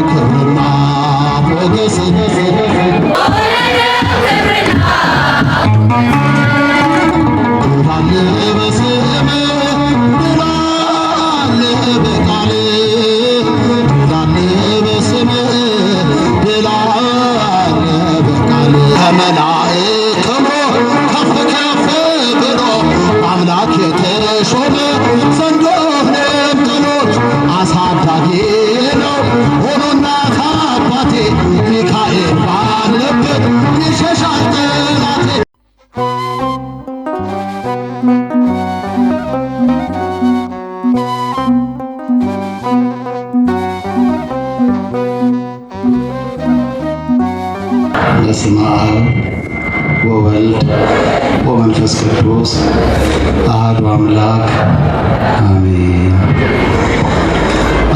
ክብርና ሞገስ በስመ አብ ወወልድ ወመንፈስ ቅዱስ አሐዱ አምላክ አሜን።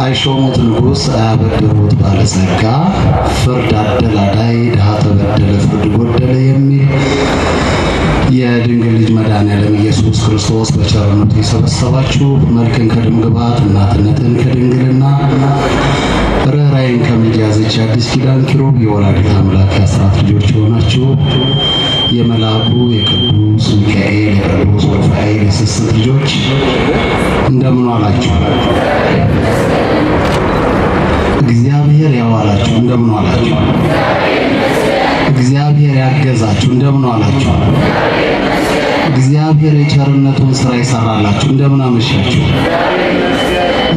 አይሾሙት ንጉሥ አያበድሩት ባለጸጋ፣ ፍርድ አደላዳይ ድሃ ተበደለ ፍርድ ጎደለ የሚል የድንግል ልጅ መድኃኔዓለም ኢየሱስ ክርስቶስ በቸርነቱ የሰበሰባችሁ መልክን ከድምግባት እናትነትን ከድንግልና ርኅራኄን ከምልጃ ያዘች አዲስ ኪዳን ኪሩብ የወላዲተ አምላክ የአስራት ልጆች የሆናችሁ የመልአኩ የቅዱስ ሚካኤል የቅዱስ ሩፋኤል የስስት ልጆች እንደምን ዋላችሁ? እግዚአብሔር ያዋላችሁ እንደምን ዋላችሁ? እግዚአብሔር ያገዛችሁ እንደምን ዋላችሁ? እግዚአብሔር የቸርነቱን ሥራ ይሰራላችሁ እንደምን አመሻችሁ?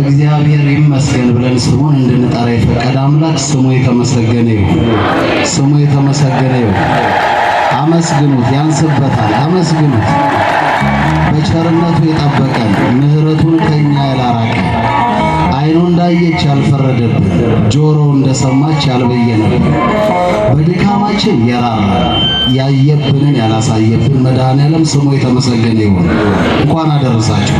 እግዚአብሔር ይመስገን ብለን ስሙን እንድንጠራ የፈቀደ አምላክ ስሙ የተመሰገነ ይሁን። ስሙ የተመሰገነ ይሁን። አመስግኑት፣ ያንስበታል። አመስግኑት። በቸርነቱ የጠበቀን ምሕረቱን ከኛ ያላራቀ ዓይኑ እንዳየች ያልፈረደብን ጆሮ እንደሰማች ያልበየነብን በድካማችን የራራ ያየብንን ያላሳየብን መድኃኔዓለም ስሙ የተመሰገነ ይሁን። እንኳን አደረሳችሁ።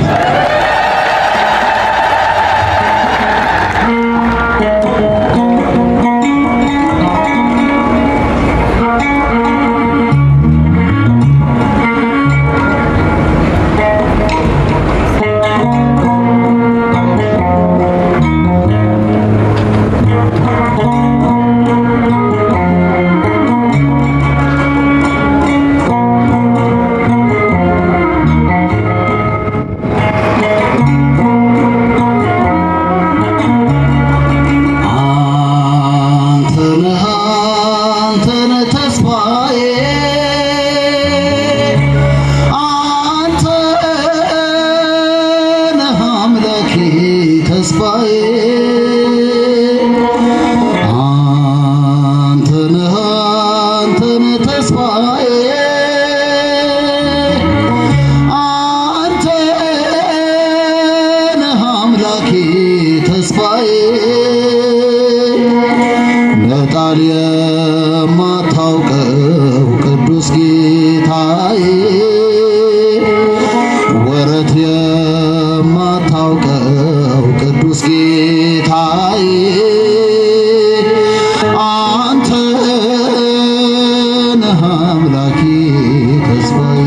መጣል የማታውቀው ቅዱስ ጌታዬ፣ ወረት የማታውቀው ቅዱስ ጌታዬ፣ አንተ ነህ አምላኬ ተስፋዬ።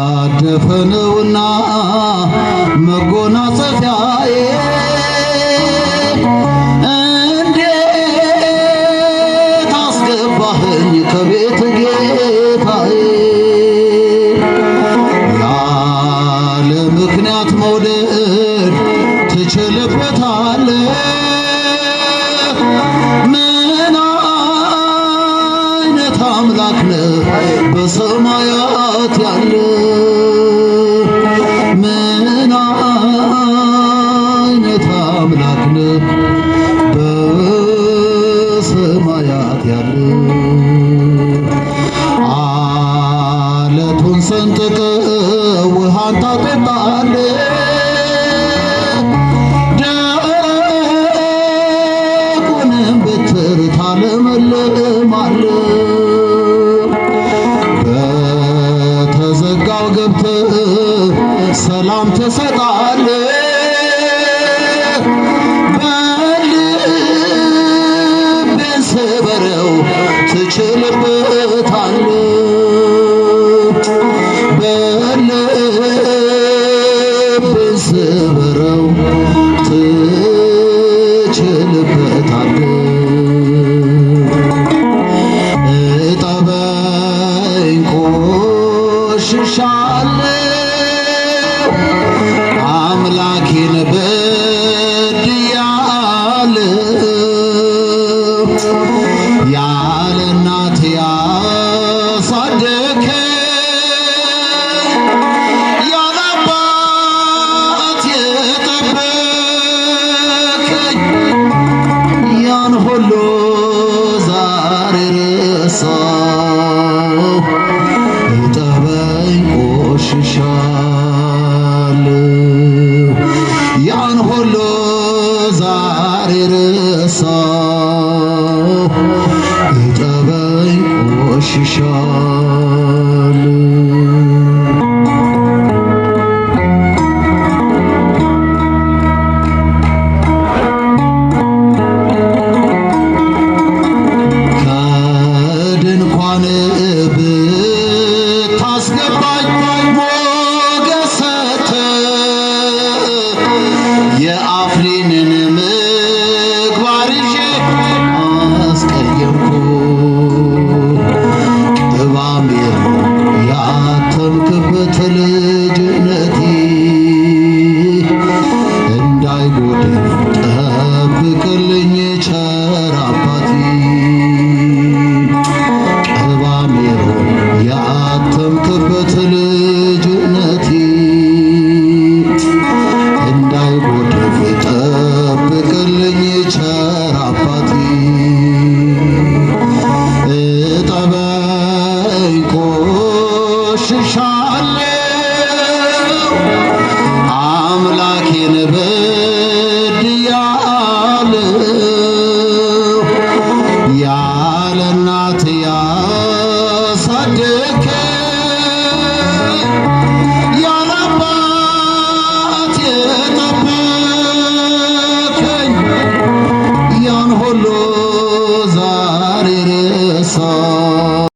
ያደፈነውና መጎናጸፊያዬ እንዴት አስገባኸኝ ከቤት ጌታዬ። ያለ ምክንያት መውደድ ትችልበታለህ። ምን አይነት አምላክ ነህ በሰማያት ያለ። ምን አይነት አምላክ ነህ በሰማያት ያለ። አለቱን ሰንጥቀህ ውሃን ታጠጣለህ። ደረቁንም በትር ታለመልማለህ። በተዘጋው ገብተህ ሰላም ትሰጣለህ። በልቤን ስበረው ትችልበታለህ። ረሳው እጠበኝ ቆሽሻለሁ ያን ሁሉ ዛሬ ረሳው እጠበኝ ቆሽሻለሁ ከድንኳን ብታስገባኝ ሞገስ ሰጥተህ የአፍሪንን ምግባር ይዤ አስቀየምኩ ቅባሜን ያተምክበት ልጅነቴ እንዳይጎድል ጠብቅልኝ ቸር አባቴ ቅባሜን ያተምክበት ልጅነቴ እንዳይጎድል ጠብቅልኝ ቸር አባቴ እጠበኝ ቆሽሻለሁ አምላኬን በድያለሁ ያለ እናት ያሳደገኝ ያለ አባት የጠበቀኝ ያን ሁሉ ዛሬ ረሳው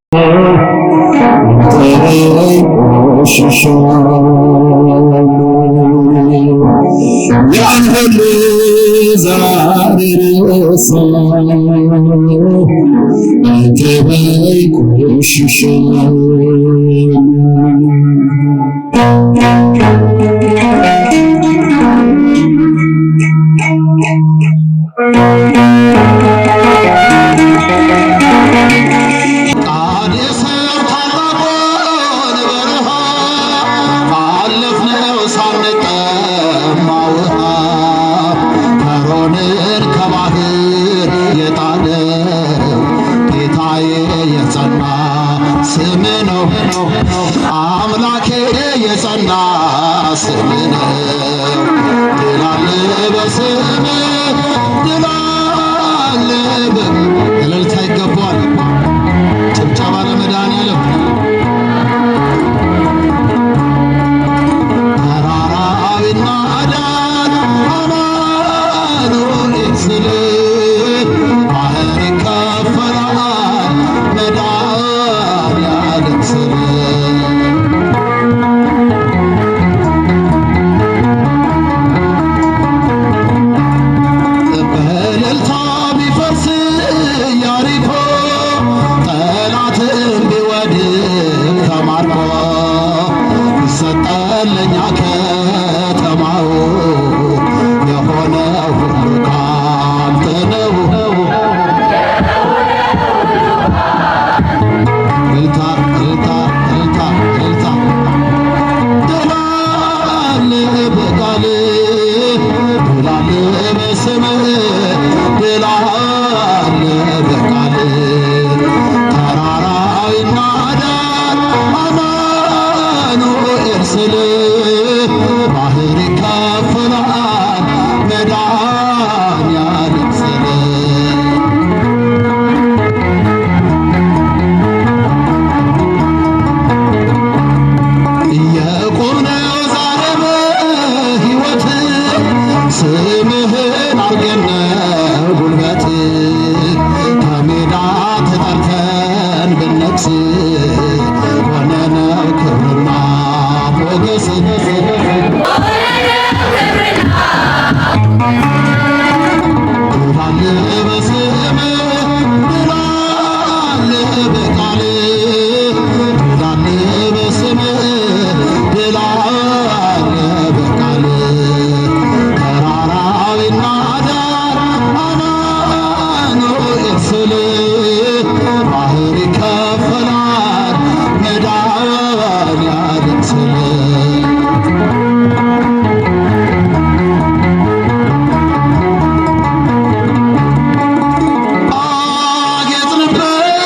ያን ሁሉ ዛሬ ረሳው እጠበኝ ቆሽሻለሁ ቃዴስ ታላቁን በረሃ አለፍነው ሳንጠማ ውሃ ፈርዖንን ከባህር የጣለው ጌታዬ የጸና ስም ነው አምላኬ የጸና ስም ነው ድል አለ በስምህ ድል አለ እልልታ ይገባዋል ጭብጨባ ለመድኃኒዓለም ተራራው ይናዳል አማኑኤል ስል ባህር ይከፈላል መድኃኒዓለም ስል በእልልታ ቢፈርስ ኢያሪኮ ጠላትን ቢወድቅ ተማርኮ ይሰጠን ለእኛ ከተማው የሆነው ሁሉ ካንተ ነው። እልልታ እልልታ እልልታ እልልታ ድል አለ በቃልህ ድል አለ በስምህ ድል አለ በቃልህ ተራራው ይናዳል አማኑኤል ስል ባህር ይከፈላል መድኃኒዓለም ስል የቆምነው ዛሬ በሕይወት ስምህን አርገነው ጉልበት ከሜዳ ተጠርተን ብነግስ ሆነነው ክብርና ሞገስ ድል አለ በስምህ ድል አለ በቃልህ ድል አለ በስምህ ድል አለ በቃልህ ተራራው ይናዳል አማኑኤል ስል ባህር ይከፈላል መድኃኒዓለም ስል አጌጥንበት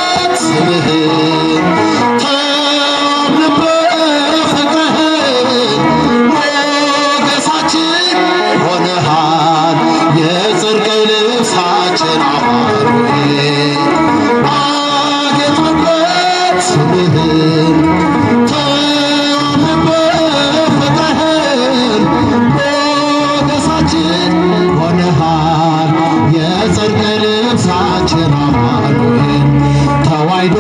ተዋሕዶ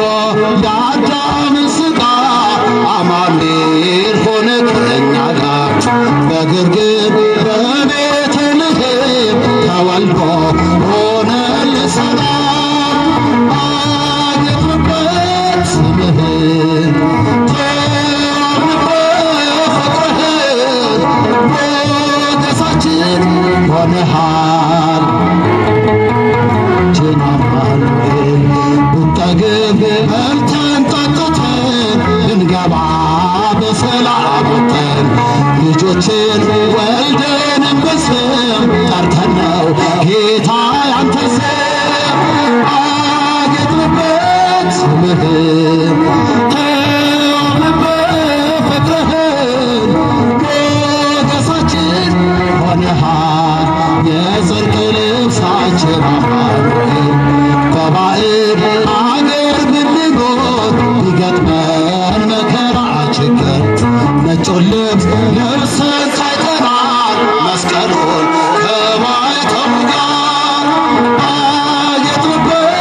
የአዳም ሥጋ አማኑኤል ሆነ ከእኛ ጋር በግርግም በቤተልሔም ተወልዶ ሆነልን ሰላም አጌጥንበት ስምህን ተዋብንበት ፍቅርህን ሞገሳችን ሆነሃል አማኑኤል ብንጠግብ በልተን ጠጥተን ብንገባ በሰላም ወጥተን ልጆችን ወልደን በስም ጠርተን ነው ጌታ ያንተ ስም አጌጥንበት ስምህን ተዋብንበት ፍቅርህን ሞገሳችን ሆነሃል የጽድቅ ልብሳችን አማኑኤል በባዕድ አገር ብንኖር ቢገጥመን መከራ ችግር ነጩን ልብስ ለብሰን ታይተናል መስቀሉን ከማኅተሙ ጋር አጌጥንበት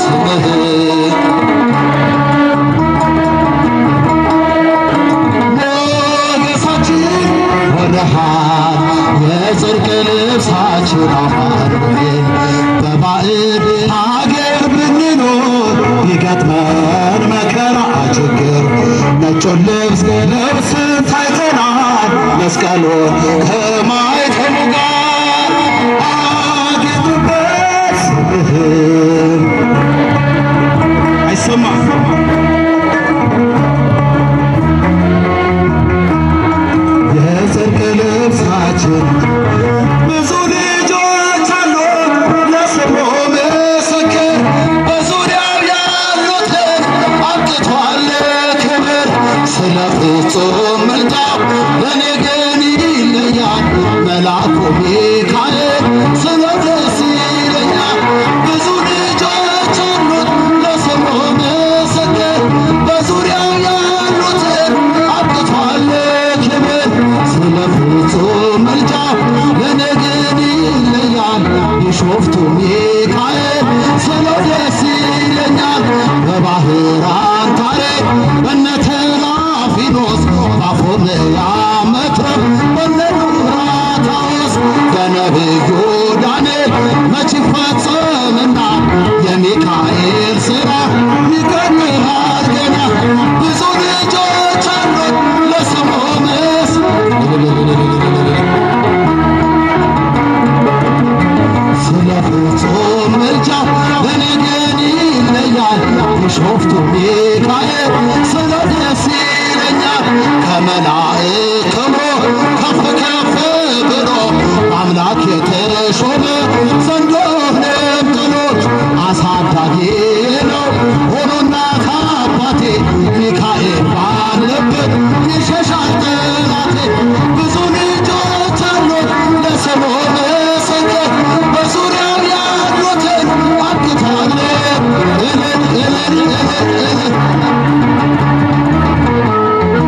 ስምህን ሞገሳችን ሆነሃል የጽድቅ ልብሳችን አማኑኤል በባዕድ አገር ብንኖር ቢገጥመን መከራ ችግር ነጩን ልብስ ለብሰን ታይተናል መስቀሉን ከማኅተሙ ጋር አጌጥንበት ስምህን አይሰማም የጽድቅ ልብሳችን ብዙ ልጆች አሉ ለስሙ ምስክር በዙሪያው ያሉትን አብቅቷል ክብር ስለ ፍጹም ምልጃው ለእኔ ግን ይለያል መልአኩ ሚካኤል ስለ ደስ ይለኛል ብዙ ልጆች አሉት ለስሙ ምስክር በዙሪያው ያሉትን አብቅቷል ክብር ስለ ፍጹም ምልጃው ለእኔ ግን ይለያል ቢሾፍቱ ሚካኤል ስለ ደስ ይለኛል በባሕራን ታሪክ በነ ተላፊኖስ ባፎምያ መትረብ በነ ዱራታዎስ በነቢዩ ዳንኤል መች ይፈጸምና የሚካኤል ሥራ ይቀጥላል ገና ብዙ ልጆች አሉት ለስሙ ስለ ፍጹም ምልጃው ለእኔ ግን ይለያል ቢሾፍቱ ሚካኤል ስለ ደስ ይለኛል ከመላእክት ክብሮ ከፍ ከፍ ብሎ አምላክ የተሾመ ዘንዶንም ጥሎት አሳዳጊ ነው ሆኖና ከአባቴ ሚካኤል ባለበት ይሸሻል ጠላቴ ብዙ ልጆች አሉት ለስሙ ምስክር በዙሪያው ያሉትን አብቅቷል እልል እልል እልል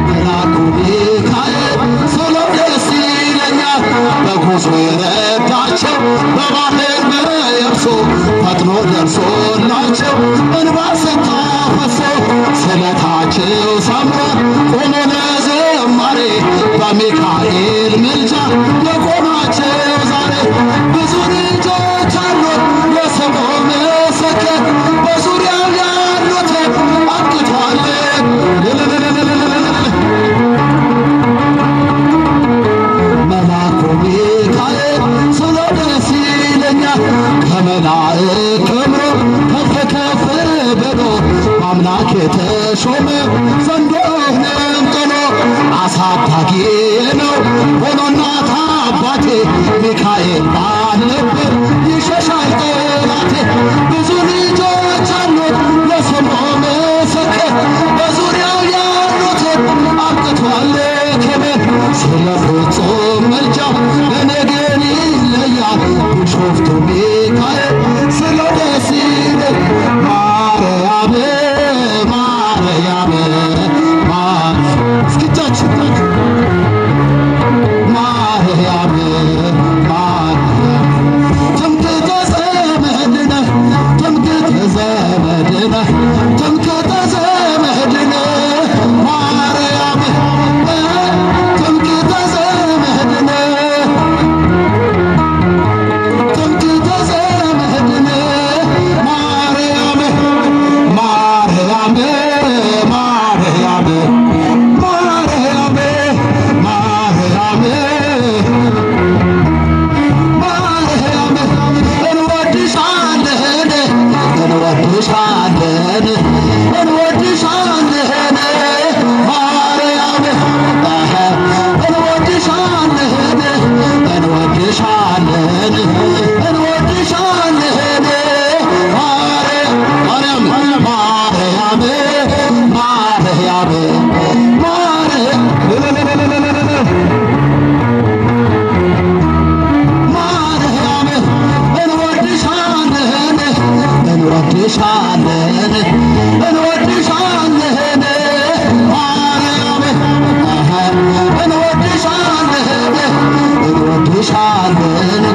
መልአኩ ሚካኤል ስለ ደስ ይለኛል በጉዞ የረዳቸው በባሕር በየብሱ ፈጥኖ ደርሶላቸው እንባ ስታፈሱ ስለታቸው ሰምሮ ቆሞ ለዝማሬ በሚካኤል ምልጃ የቆማቸው ዛሬ ብዙ ልጆች አሉት ለስሙ ምስክር በዙሪያው ያሉትን አብቅቷል መልአኩ ሚካኤል ስለ ደስ ይለኛል ከመላእክት ክብሮ ከፍ ከፍ ብሎ አምላክ የተሾመ ዘንዶንም ጥሎ አሳዳጊ ነው ሆኖ እናት አባቴ ሚካኤል ባለበት ይሸሻል ጠላቴ ብዙ ልጆች አሉት ለስሙ ምስክር በዙሪያው ያሉትን አብቅቷል ክብር ስለ ፍጹም ምልጃው ለእኔ ግን ይለያል ቢሾፍቱ ሚካኤል ስለ ደስ ይለኛል ማርያም ማርያም እስኪቻችን ማርያም ማርያም ትምክህተ ዘመድነ ትምክህተ ዘመድነ እንወድሻለን